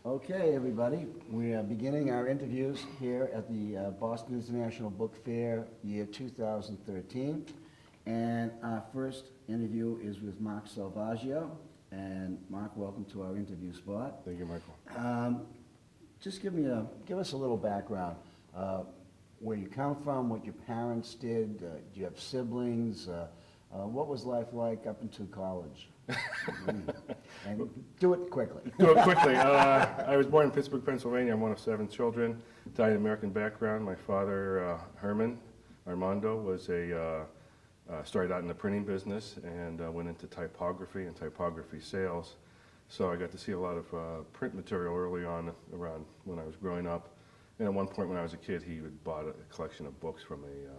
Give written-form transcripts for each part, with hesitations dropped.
Okay, everybody, we are beginning our interviews here at the Boston International Book Fair, year 2013. And our first interview is with Marc Selvaggio. And Marc, welcome to our interview spot. Thank you, Michael. Just give us a little background. Where you come from, what your parents did, do you have siblings? What was life like up until college? And do it quickly. I was born in Pittsburgh, Pennsylvania. I'm one of 7 children, Italian-American background. My father, Herman Armando, started out in the printing business and went into typography and typography sales. So I got to see a lot of print material early on around when I was growing up. And at one point when I was a kid, he had bought a collection of books from a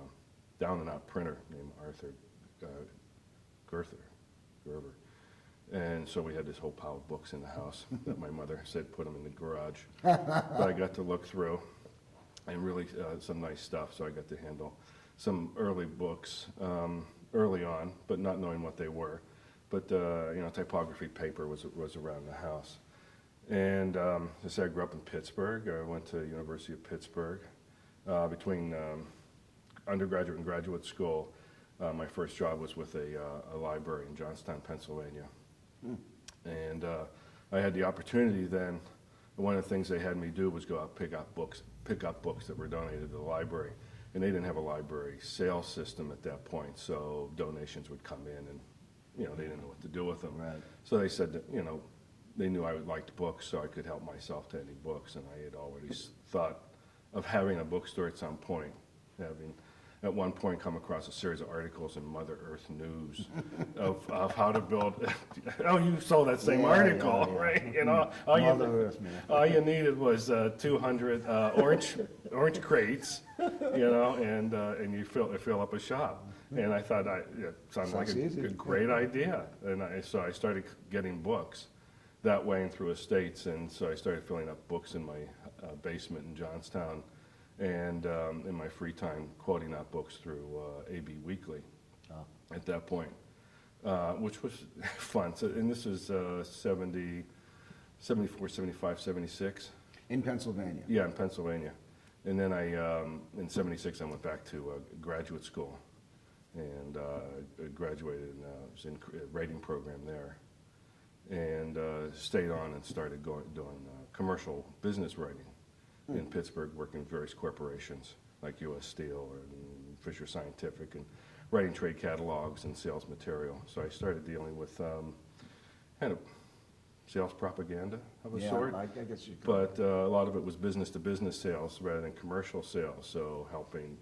down-and-out printer named Arthur Gerber. And so we had this whole pile of books in the house that my mother said put them in the garage. But I got to look through and really some nice stuff. So I got to handle some early books early on, but not knowing what they were. But typography paper was around the house. And I said I grew up in Pittsburgh. I went to University of Pittsburgh. Between undergraduate and graduate school, my first job was with a library in Johnstown, Pennsylvania. And I had the opportunity then, one of the things they had me do was go out pick up books that were donated to the library. And they didn't have a library sales system at that point, so donations would come in and, they didn't know what to do with them. Right. So they said that, they knew I liked books, so I could help myself to any books. And I had already thought of having a bookstore at some point, having at one point come across a series of articles in Mother Earth News of how to build. Oh, you saw that same article, yeah. right? Mother Earth, man. All you needed was 200 orange crates, and you fill up a shop. And I thought it sounded like a great idea, and so I started getting books that way and through estates, and so I started filling up books in my basement in Johnstown. And in my free time, quoting out books through AB Weekly at that point, which was fun. So, and this is 70, 74, 75, 76. In Pennsylvania? Yeah, in Pennsylvania. And then in 76, I went back to graduate school and graduated and was in a writing program there. And stayed on and started doing commercial business writing in Pittsburgh, working with various corporations like U.S. Steel and Fisher Scientific, and writing trade catalogs and sales material. So I started dealing with kind of sales propaganda of a sort. I guess you could. But a lot of it was business-to-business sales rather than commercial sales. So helping,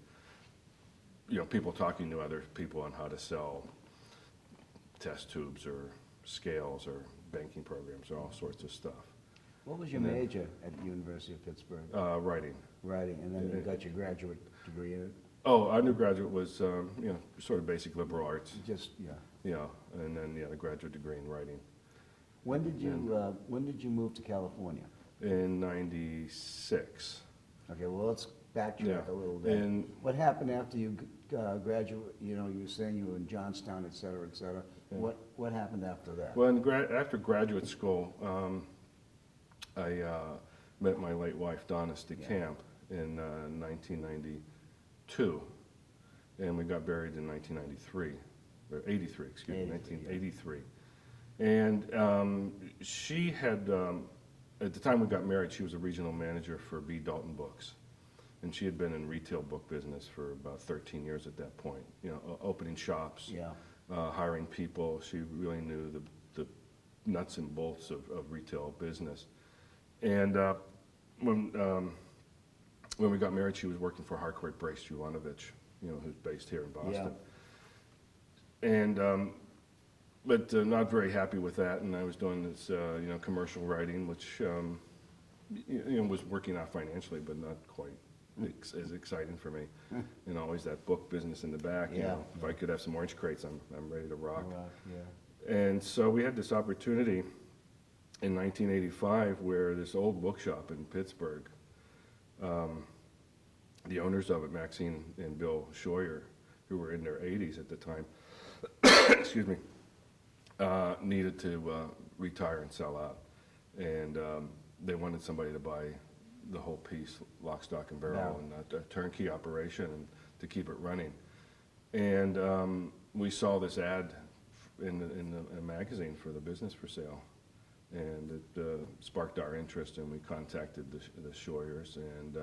people talking to other people on how to sell test tubes or scales or banking programs or all sorts of stuff. What was your major at the University of Pittsburgh? Writing. Writing, and then you got your graduate degree in it? Oh, undergraduate was, sort of basic liberal arts. Just, And then, the graduate degree in writing. When did you move to California? In 96. Okay, well, let's backtrack a little bit. And what happened after you graduate? You were saying you were in Johnstown, et cetera, et cetera. Yeah. What happened after that? Well, after graduate school, I met my late wife, Donnis, DeCamp, in 1992, and we got married in 1993, or 83, excuse me, 1983. And she had, at the time we got married, she was a regional manager for B. Dalton Books, and she had been in retail book business for about 13 years at that point, opening shops, hiring people. She really knew the nuts and bolts of retail business. And when we got married, she was working for Harcourt Brace Julanovich, who's based here in Boston. Yeah. And but not very happy with that, and I was doing this, commercial writing, which was working out financially, but not quite as exciting for me. Always that book business in the back. If I could have some orange crates, I'm ready to rock. And so we had this opportunity in 1985 where this old bookshop in Pittsburgh, the owners of it, Maxine and Bill Schoyer, who were in their 80s at the time, excuse me, needed to retire and sell out. And they wanted somebody to buy the whole piece, lock, stock, and barrel, and a turnkey operation, and to keep it running. And we saw this ad in a magazine for the business for sale, and it sparked our interest, and we contacted the Schoyers and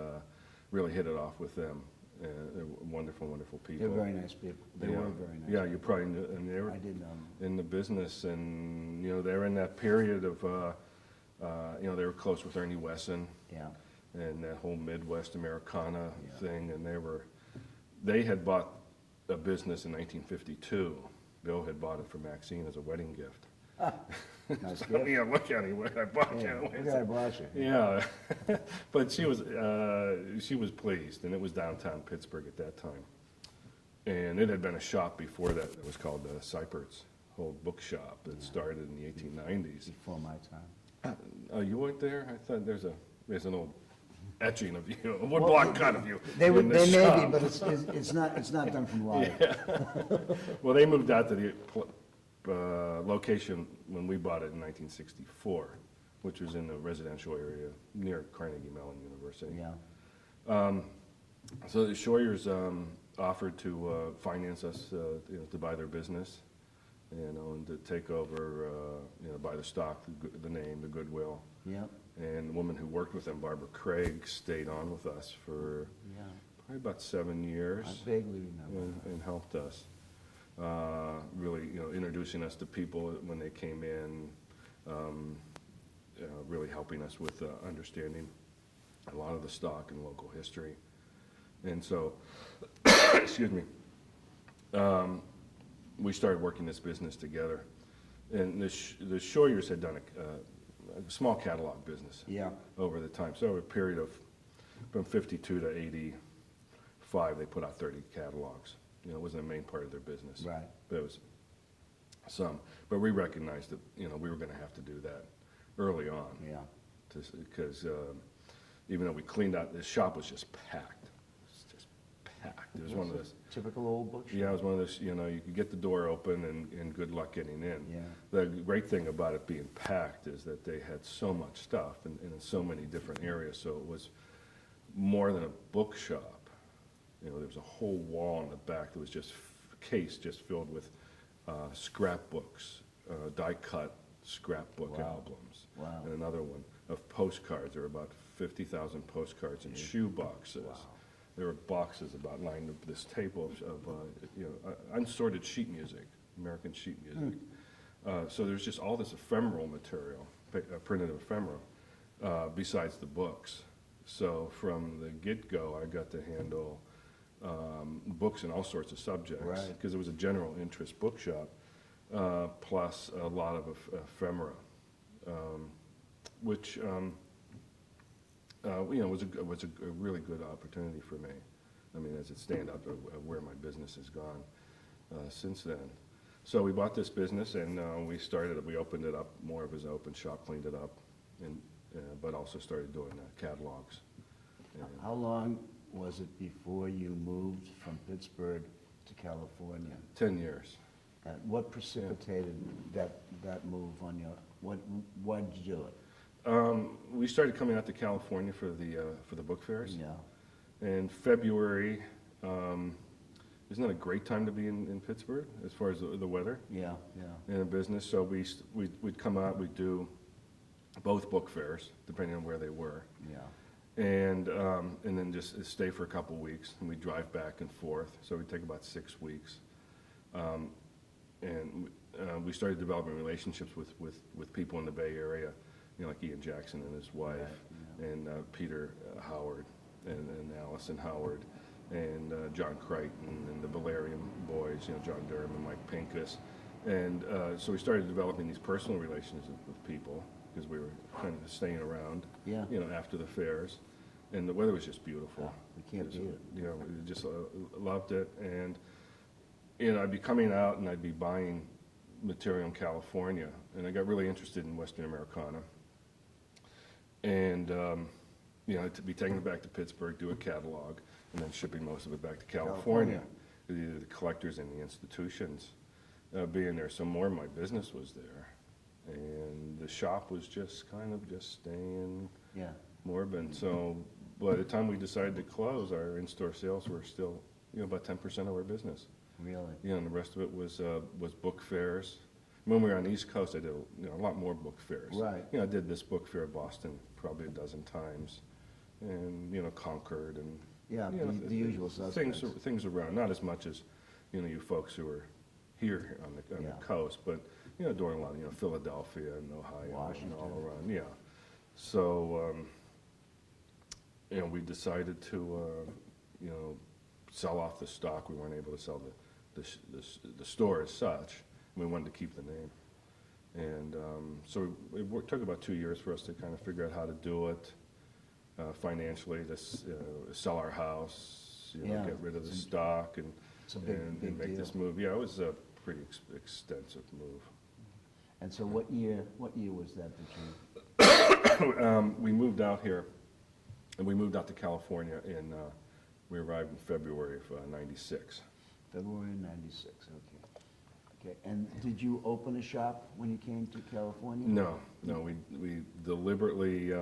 really hit it off with them. They're wonderful, wonderful people. They're very nice people. They were very nice. Yeah, you probably knew, and they were I did know them. in the business, and they're in that period of they were close with Ernie Wesson. Yeah. And that whole Midwest Americana thing, and they had bought a business in 1952. Bill had bought it for Maxine as a wedding gift. Nice So, gift. yeah, look at what I bought Yeah, you. look what I brought you. Yeah, but she was pleased, and it was downtown Pittsburgh at that time. And it had been a shop before that. It was called Seipert's, whole bookshop that started in the 1890s. Before my time. Oh, you weren't there? I thought there's an old etching of you, a woodblock cut of you. They in the may shop. be, but it's not done from live. Well, they moved out to the location when we bought it in 1964, which was in the residential area near Carnegie Mellon University. Yeah. So the Schoyers offered to finance us, to buy their business, and to take over, buy the stock, the name, the goodwill. Yep. And the woman who worked with them, Barbara Craig, stayed on with us for Yeah. probably about 7 years. I vaguely remember. And helped us, really, introducing us to people when they came in, really helping us with understanding a lot of the stock and local history. And so, excuse me, we started working this business together. And the Schoyers had done a small catalog business Yeah. over the time. So over a period of, from 52 to 85, they put out 30 catalogs. It wasn't a main part of their business. Right. But it was some. But we recognized that, we were gonna have to do that early on. Yeah. Because even though we cleaned out, the shop was just packed. It was just packed. It was one of those. Typical old bookshop. Yeah, it was one of those, you could get the door open and good luck getting in. Yeah. The great thing about it being packed is that they had so much stuff and in so many different areas, so it was more than a bookshop. There was a whole wall in the back that was just case just filled with scrapbooks, die-cut scrapbook Wow. albums. Wow. And another one of postcards. There were about 50,000 postcards in shoe boxes. Wow. There were boxes about lined up this table of unsorted sheet music, American sheet music. So there's just all this ephemeral material, printed ephemera, besides the books. So from the get-go, I got to handle books in all sorts of subjects. Right. Because it was a general interest bookshop, plus a lot of ephemera, which was a really good opportunity for me. I mean, as it stands out where my business has gone since then. So we bought this business, and we opened it up more of as an open shop, cleaned it up, and but also started doing catalogs. And How long was it before you moved from Pittsburgh to California? 10 years. What precipitated that move on your, why did you do it? We started coming out to California for the book fairs. Yeah. In February, isn't that a great time to be in Pittsburgh as far as the weather? Yeah, yeah. In a business, so we'd come out, we'd do both book fairs, depending on where they were, Yeah. and then just stay for a couple weeks, and we'd drive back and forth, so we'd take about 6 weeks. And we started developing relationships with people in the Bay Area, like Ian Jackson and his wife, Right, and Peter Howard, and Allison Howard, and John Crichton, and the Valerian boys, John Durham and Mike Pincus. And so we started developing these personal relationships with people, because we were kind of staying around, Yeah. After the fairs. And the weather was just beautiful. We can't beat it. We just loved it. And, I'd be coming out and I'd be buying material in California. And I got really interested in Western Americana. And, to be taking it back to Pittsburgh, do a catalog, and then shipping most of it back to California. Either the collectors and the institutions being there. So more of my business was there. And the shop was just kind of just staying Yeah, morbid. So by the time we decided to close, our in-store sales were still, about 10% of our business. really. And the rest of it was book fairs. When we were on the East Coast, I did a lot more book fairs. Right. I did this book fair in Boston probably a dozen times, and Concord and Yeah, the usual suspects. things around. Not as much as you folks who are here on the Yeah. coast, but doing a lot. Philadelphia and Ohio Washington. and all around. Yeah. So we decided to sell off the stock. We weren't able to sell the store as such. We wanted to keep the name. And so it took about 2 years for us to kind of figure out how to do it financially, to sell our house, Yeah, get rid of the stock and It's a big make deal. this move. Yeah, it was a pretty extensive move. And so what year was that you? We moved out here, and we moved out to California we arrived in February of '96. February '96, okay. Okay, and did you open a shop when you came to California? No, we deliberately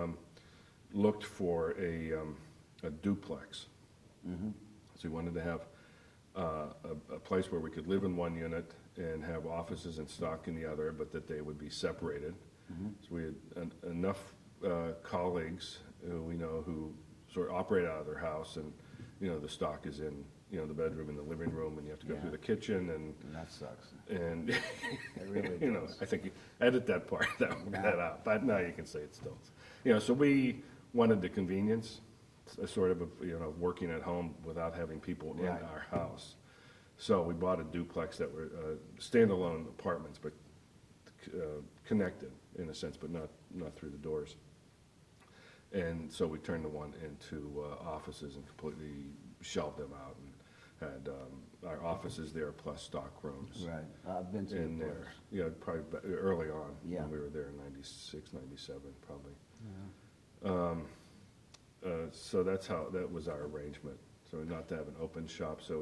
looked for a duplex. Mm-hmm. So we wanted to have a place where we could live in one unit and have offices and stock in the other, but that they would be separated. Mm-hmm. So we had enough colleagues who we know who sort of operate out of their house, and the stock is in the bedroom and the living room, and you have to go Yeah. through the kitchen And that sucks. and It really does. I think you edit that part that out, but now you can say it still. So we wanted the convenience, sort of working at home without having people in Right. our house. So we bought a duplex that were standalone apartments, but connected in a sense, but not through the doors. And so we turned the one into offices and completely shelved them out and had our offices there plus stock rooms Right, I've been to in the there. place. Yeah, probably early on, Yeah. when we were there in '96, '97, probably. Yeah. So that was our arrangement. So not to have an open shop, so it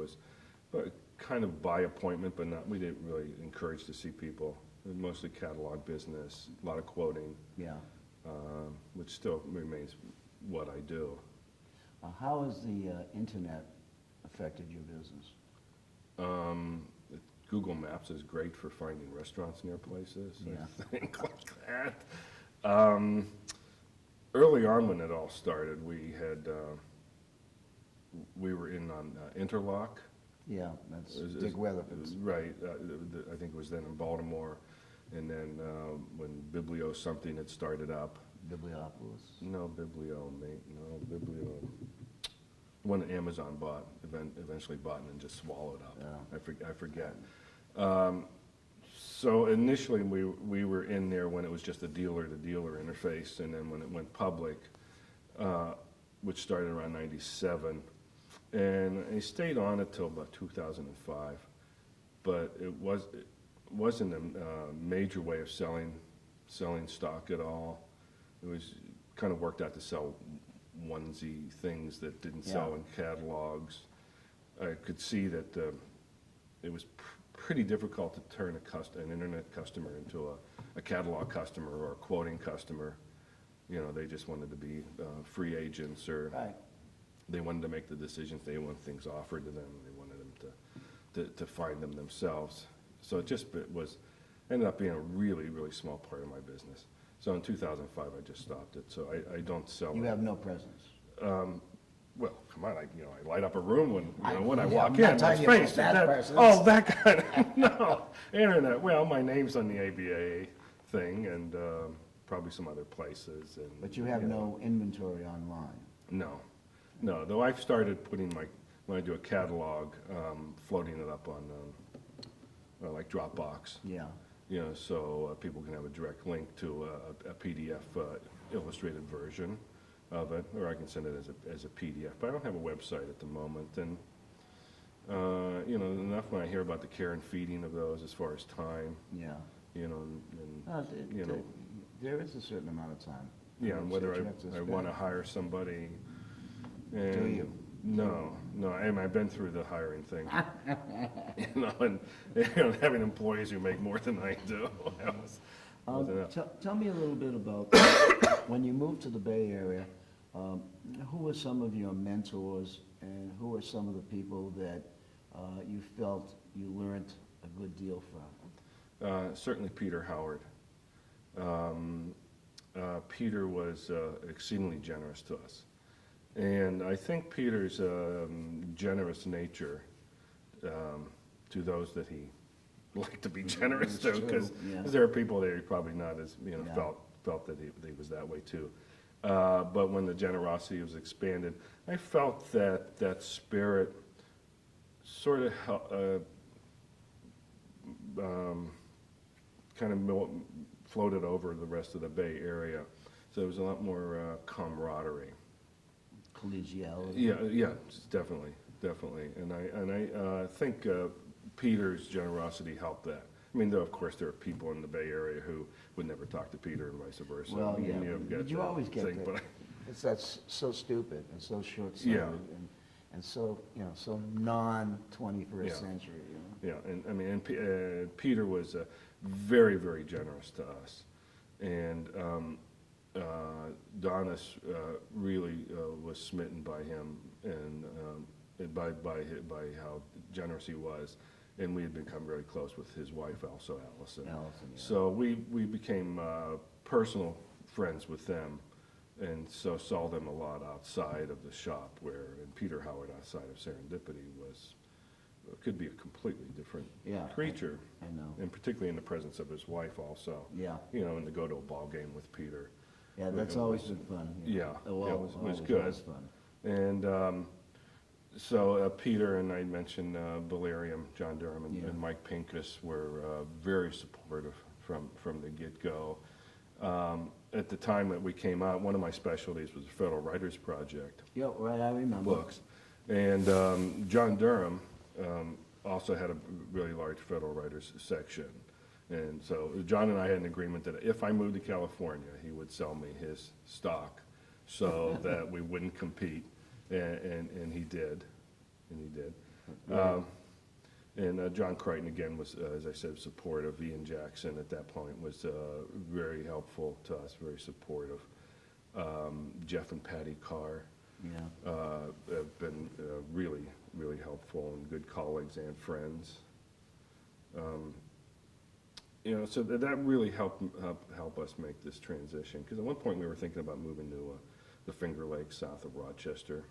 was kind of by appointment, but we didn't really encourage to see people. Mostly catalog business, a lot of quoting, Yeah. which still remains what I do. How has the internet affected your business? Google Maps is great for finding restaurants near places, Yeah. things like that. Early on when it all started, we were in on Interlock. Yeah, that's Is- Dick is- Weatherford's. Right, I think it was then in Baltimore, and then when Biblio something had started up. Bibliopolis. No, Biblio, one that Amazon bought, eventually bought and then just swallowed up. Yeah. I forget. So initially, we were in there when it was just a dealer-to-dealer interface, and then when it went public, which started around '97, and I stayed on it till about 2005, but it wasn't a major way of selling stock at all. It was kind of worked out to sell onesie things that didn't sell Yeah. in catalogs. I could see that it was pretty difficult to turn an internet customer into a catalog customer or a quoting customer. They just wanted to be free agents, or Right. they wanted to make the decisions. They wanted things offered to them. They wanted them to find them themselves. So it ended up being a really, really small part of my business. So in 2005, I just stopped it. So I don't sell. You have no presence. Well, come on, I light up a room when I Yeah, walk I'm in. not Let's talking about face it, that person. Oh, that kind of, no. Internet, well, my name's on the ABA thing, and probably some other places. But you have no inventory online. No, though I've started when I do a catalog, floating it up on, like Dropbox. Yeah. So people can have a direct link to a PDF illustrated version of it, or I can send it as a PDF. But I don't have a website at the moment, and enough when I hear about the care and feeding of those as far as time, Yeah. and There is a certain amount of time. yeah, and whether You have to I spend. want to hire somebody. Do And you? No, I've been through the hiring thing. And having employees who make more than I do. wasn't enough. Tell me a little bit about when you moved to the Bay Area, who were some of your mentors and who were some of the people that you felt you learned a good deal from? Certainly Peter Howard. Peter was exceedingly generous to us. And I think Peter's generous nature to those that he liked to be generous to, because there are people there he probably not as, felt that he was that way too. But when the generosity was expanded, I felt that that spirit sort of kind of floated over the rest of the Bay Area. So there was a lot more camaraderie. Collegiality. Yeah, definitely. And I think Peter's generosity helped that. I mean, though, of course, there are people in the Bay Area who would never talk to Peter and vice versa. Well, yeah, but you always get thing, that. That's so stupid and so short-sighted and so, so non-21st century, Yeah, and I mean, and Peter was very, very generous to us. And Donnis really was smitten by him and by how generous he was. And we had become very close with his wife, also Allison. So we became personal friends with them, and so saw them a lot outside of the shop. And Peter Howard, outside of Serendipity, could be a completely different creature. I know. And particularly in the presence of his wife, also. Yeah. And to go to a ball game with Peter. Yeah, that's always been fun. Yeah, it was good. Was fun. And so Peter and I mentioned Valerium, John Durham, and Mike Pincus were very supportive from the get-go. At the time that we came out, one of my specialties was the Federal Writers Project. Yeah, right, I remember. Books. And John Durham also had a really large Federal Writers section. And so John and I had an agreement that if I moved to California, he would sell me his stock so that we wouldn't compete. And he did. And John Crichton, again, was, as I said, supportive. Ian Jackson, at that point, was very helpful to us, very supportive. Jeff and Patty Carr have been really, really helpful and good colleagues and friends. So that really helped us make this transition. Because at one point we were thinking about moving to the Finger Lakes south of Rochester.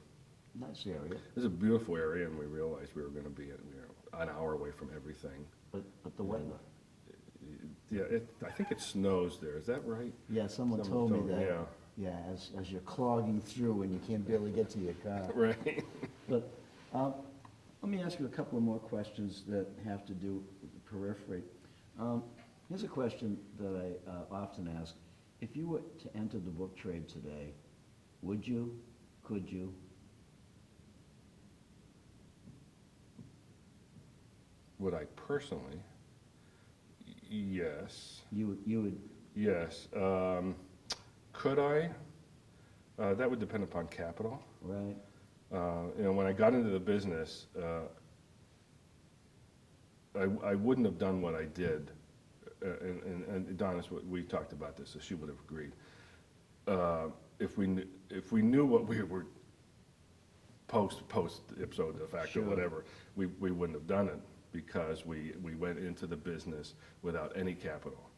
Nice area. It's a beautiful area, and we realized we were going to be an hour away from everything. But the weather. Yeah, I think it snows there. Is that right? Yeah, someone told me that. Yeah, as you're clogging through and you can't barely get to your car. Right. But let me ask you a couple of more questions that have to do with the periphery. Here's a question that I often ask. If you were to enter the book trade today, would you, could you? Would I personally? Yes. You would? Yes. Could I? That would depend upon capital. Right. When I got into the business, I wouldn't have done what I did. And Donnis, we talked about this, so she would have agreed. If we knew what we were post ipso de facto, whatever, we wouldn't have done it, because we went into the business without any capital.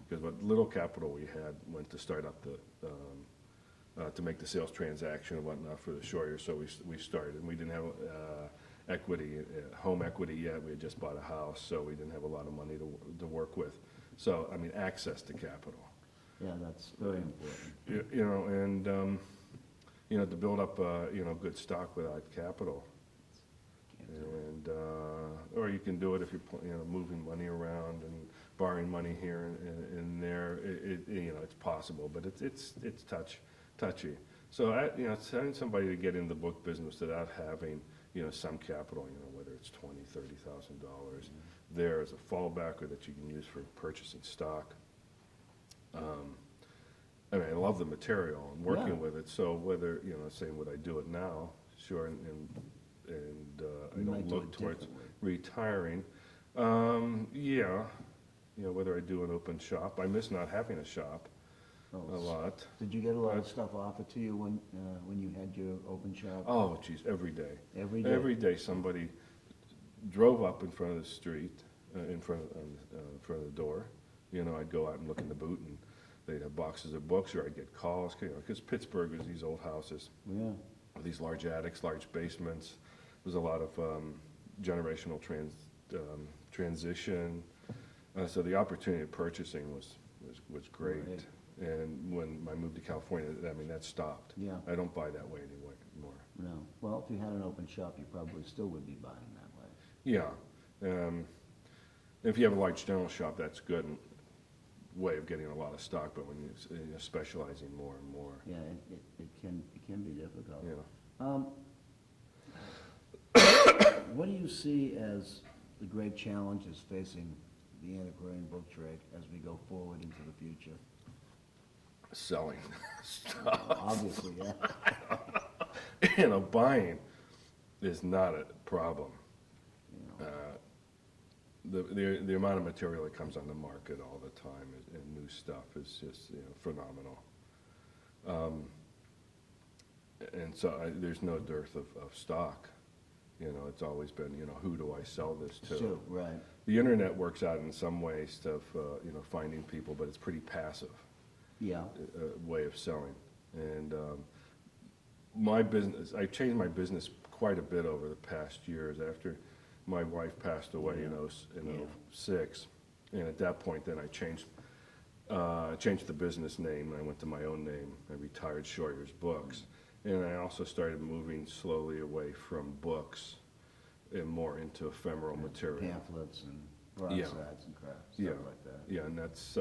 Because what little capital we had went to start up to make the sales transaction and whatnot for the Schoyer. So we started, and we didn't have equity, home equity yet. We had just bought a house, so we didn't have a lot of money to work with. So, I mean, access to capital. Yeah, that's very important. To build up, good stock without capital. And, or you can do it if you're, moving money around and borrowing money here and there. It's possible, but it's touchy. So, sending somebody to get in the book business without having, some capital, whether it's $20,000, $30,000 there as a fallback, or that you can use for purchasing stock. I love the material and working with it. So whether, saying would I do it now? Sure, and I don't look towards retiring. Yeah, you know, whether I do an open shop. I miss not having a shop Oh, a lot. Did you get a lot of stuff offered to you when you had your open shop? Oh, geez, every day. Every day? Every day somebody drove up in front of the street, in front of the door. You know, I'd go out and look in the boot, and they'd have boxes of books, or I'd get calls, you know, because Pittsburgh is these old houses, Yeah. with these large attics, large basements. There's a lot of generational transition. So the opportunity of purchasing was great. Right. And when I moved to California, I mean, that stopped. Yeah. I don't buy that way anymore. No. Well, if you had an open shop, you probably still would be buying that way. Yeah. If you have a large general shop, that's a good way of getting a lot of stock, but when you're specializing more and more. Yeah, it can be difficult. Yeah. What do you see as the great challenges facing the antiquarian book trade as we go forward into the future? Selling stuff. Obviously, yeah. You know, buying is not a problem. You know. The amount of material that comes on the market all the time and new stuff is just, you know, phenomenal. And so there's no dearth of stock. You know, it's always been, you know, who do I sell this to? So, right. The internet works out in some ways of, you know, finding people, but it's pretty passive. Yeah. Way of selling. And my business, I changed my business quite a bit over the past years after my wife passed away in 06. And at that point, then I changed the business name, and I went to my own name. I retired Schoyer's Books. And I also started moving slowly away from books and more into ephemeral material. Pamphlets and broadsides and crap, stuff like that. Yeah, and that's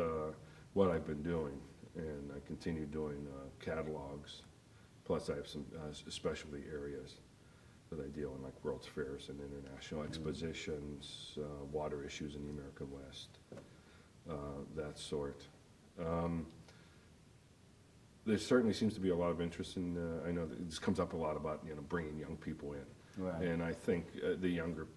what I've been doing. And I continue doing catalogs. Plus I have some specialty areas that I deal in, like World's Fairs and international expositions, water issues in the American West, that sort. There certainly seems to be a lot of interest in, I know that this comes up a lot about, you know, bringing young people in. Right. And I think the younger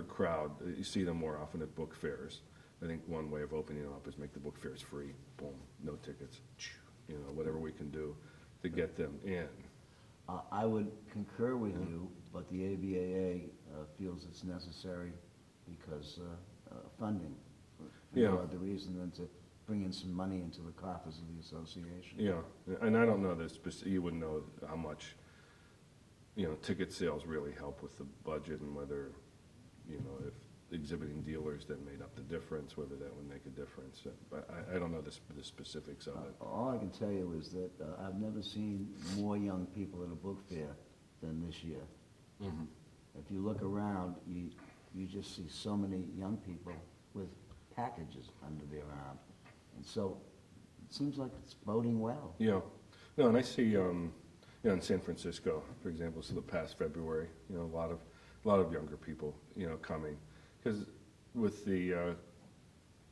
crowd, you see them more often at book fairs. I think one way of opening it up is make the book fairs free. Boom, no tickets. You know, whatever we can do to get them in. I would concur with you, but the ABAA feels it's necessary because funding, for no other reason than to bring in some money into the coffers of the association. Yeah, and I don't know this, you wouldn't know how much, you know, ticket sales really help with the budget, and whether, you know, if exhibiting dealers that made up the difference, whether that would make a difference. But I don't know the specifics of it. All I can tell you is that I've never seen more young people at a book fair than this year. Mm-hmm. If you look around, you just see so many young people with packages under their arm. And so it seems like it's boding well. Yeah. No, and I see, you know, in San Francisco, for example, so the past February, you know, a lot of younger people, you know, coming. Because with the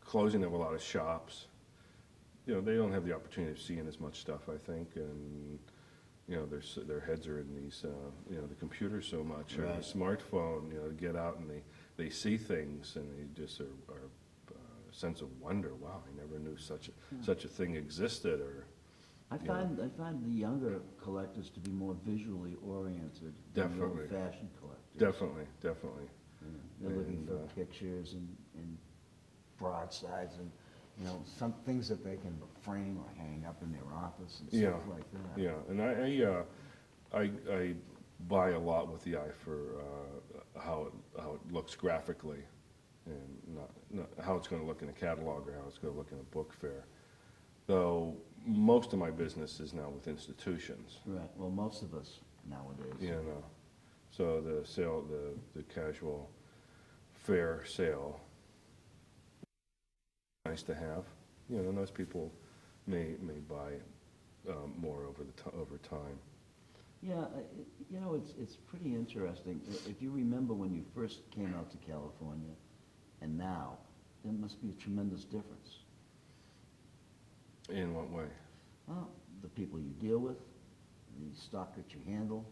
closing of a lot of shops, you know, they don't have the opportunity of seeing as much stuff, I think, and, you know, their heads are in these, you know, the computer so much, or the smartphone, you know, get out and they see things, and they just are a sense of wonder. Wow, I never knew such a thing existed, or. I find the younger collectors to be more visually oriented Definitely. than the old-fashioned collectors. Definitely. Yeah. They're looking for pictures and broadsides and, you know, some things that they can frame or hang up in their office and stuff like that. Yeah, and I buy a lot with the eye for how it looks graphically, and not how it's going to look in a catalog or how it's going to look in a book fair. Though most of my business is now with institutions. Right. Well, most of us nowadays. You know, so the sale, the casual fair sale, nice to have. You know, and those people may buy more over time. Yeah, you know, it's pretty interesting. If you remember when you first came out to California and now, there must be a tremendous difference. In what way? Well, the people you deal with, the stock that you handle,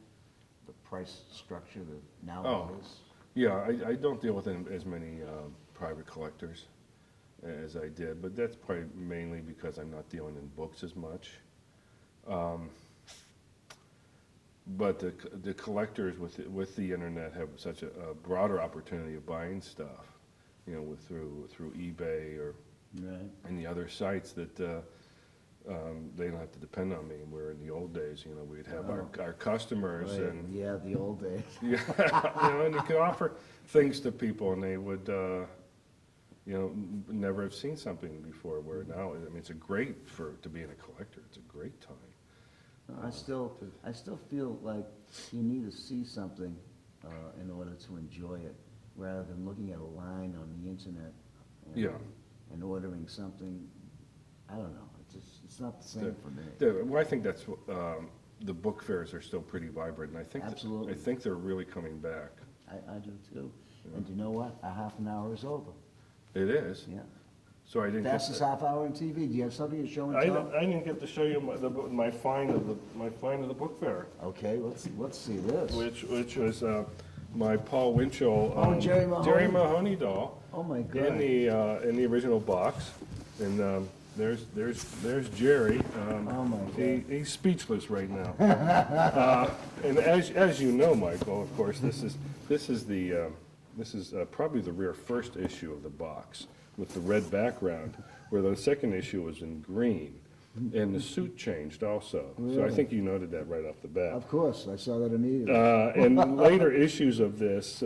the price structure that now Oh. is. Yeah, I don't deal with as many private collectors. as I did, but that's probably mainly because I'm not dealing in books as much. But the collectors with the internet have such a broader opportunity of buying stuff, you know, through eBay or Right. and the other sites that they don't have to depend on me. Where in the old days, you know, we'd have our customers Right. and Yeah, the old days. yeah, you know, and you could offer things to people and they would, you know, never have seen something before. Where now, I mean, it's a great to being a collector. It's a great time. I still feel like you need to see something in order to enjoy it, rather than looking at a line on the internet. And, Yeah. And ordering something, I don't know, it's not the same for me. Well, I think that's the book fairs are still pretty vibrant, and I think Absolutely. I think they're really coming back. I do too. And you know what? A half an hour is over. It is. Yeah. So I didn't. Fastest half hour on TV. Do you have something to show and I tell? didn't get to show you my find of the book fair, Okay, let's see this. which was my Paul Winchell Jerry Mahoney. doll Oh my God. in the original box, and there's Jerry. Oh my God. He's speechless right now. And as you know, Michael, of course, this is probably the rare first issue of the box with the red background, where the second issue was in green, and the suit changed also. So I Really? think you noted that right off the bat. Of course, I saw that immediately. And later issues of this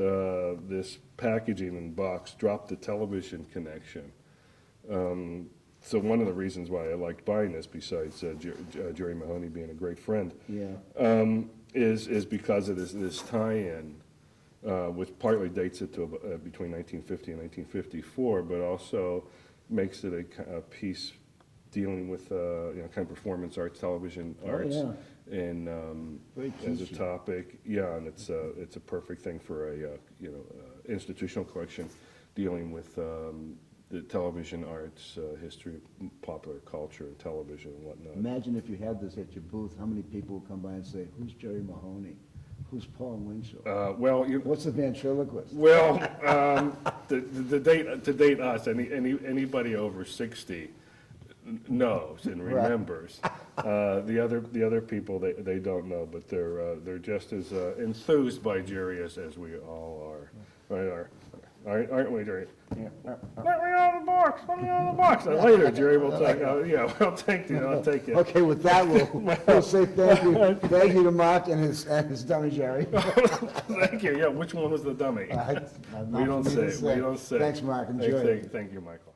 packaging and box dropped the television connection. So one of the reasons why I liked buying this, besides Jerry Mahoney being a great friend, Yeah. is because of this tie-in, which partly dates it to between 1950 and 1954, but also makes it a piece dealing with you know, kind of performance arts, television arts, yeah. and Very as a kitschy. topic, yeah, and it's a perfect thing for a you know institutional collection dealing with the television arts, history, popular culture, and television and whatnot. Imagine if you had this at your booth, how many people would come by and say, "Who's Jerry Mahoney? Who's Paul Winchell? Well, What's the ventriloquist?" well, to date us, anybody over 60 knows and Right. remembers. The other people they don't know, but they're just as enthused by Jerry as we all are. Right? Aren't we, Jerry? Yeah. Let me out of the box. Let me out of the box. And later, Jerry will take. Yeah, we'll take you. I'll take you. Okay, with that, we'll say thank you to Mark and his dummy Jerry. Thank you. Yeah, which one was the dummy? I'm We not don't for me to say. We don't say. Thanks, Mark. Enjoy it. Thank you, Michael.